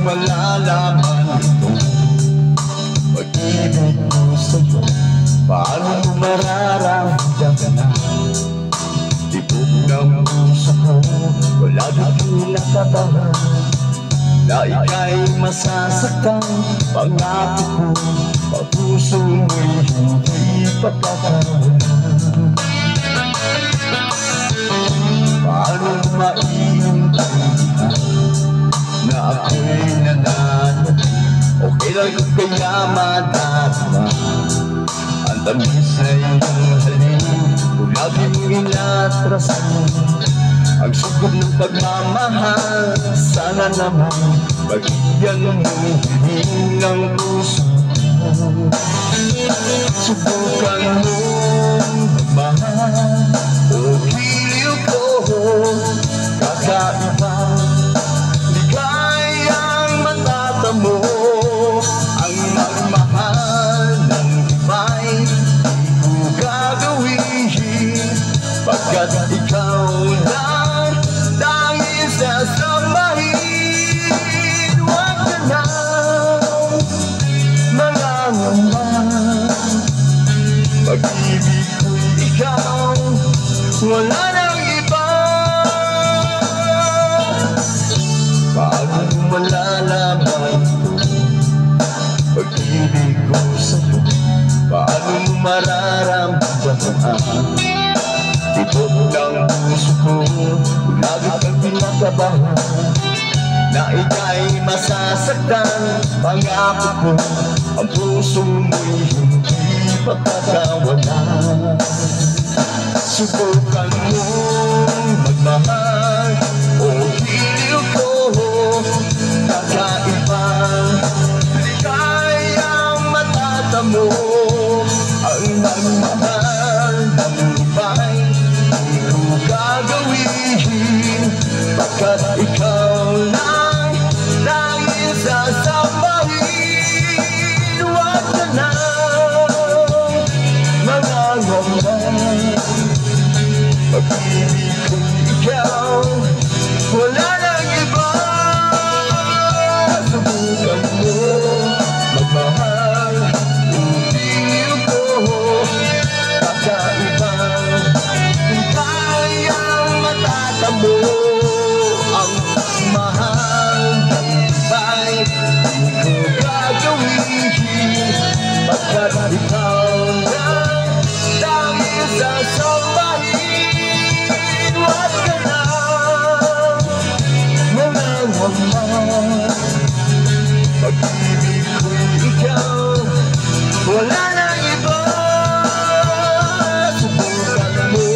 Malalaman ito, pag-ibig mo sa'yo. Paano mo mararamdaman na tibok ng puso ko? Wala nang nakabahan na ika'y masasaktan. Pangako ko, pag-puso mo'y hindi pagkakaroon. Paano maiintindihan na ako'y nanalo? O kailan ko kaya madarama ang tamis na iyong halin? Kung lagi mong inatrasan ang sugod ng pagmamahal, sana naman pag-iyan mo hiling ng puso. Subukan mo magmahal o giliw ko, kakaiba mo ang magmahal ng iba'y di ko gagawin, pagkat ikaw lang dahil sasambahin. Huwag ka nang mangangamba, pag-ibig ko'y ikaw, wala nang iba. Paano malalaman pag-ibig ko sa'yo? Paano mo mararamdaman tibok ng puso ko? Kung lagi kang pinakabahan na ika'y masasaktan. Pangako ko, ang puso mo'y hindi pagkakawalan. Subukan mo magmahal o giliw ko, kakaiba mo ang magmahal ng iba'y di ko gagawin, pagkat ikaw lang dahil sasambahin. Huwag ka nang mangangamba, pag-ibig ko'y ikaw, wala nang iba. Subukan mo magmahal, mo ang mahal ng iba'y di ko gagawin, pagkat ikaw lang dahil sasambahin. Huwag ka nang mangangamba, pag-ibig ko'y ikaw, wala nang iba. Subukan mo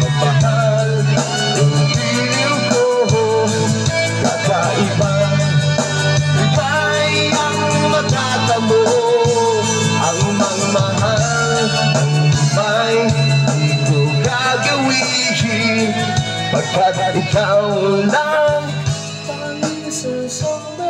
magmahal, iba'y ang matatamo, ang magmahal ng iba'y di ko gagawin, pagkat ikaw lang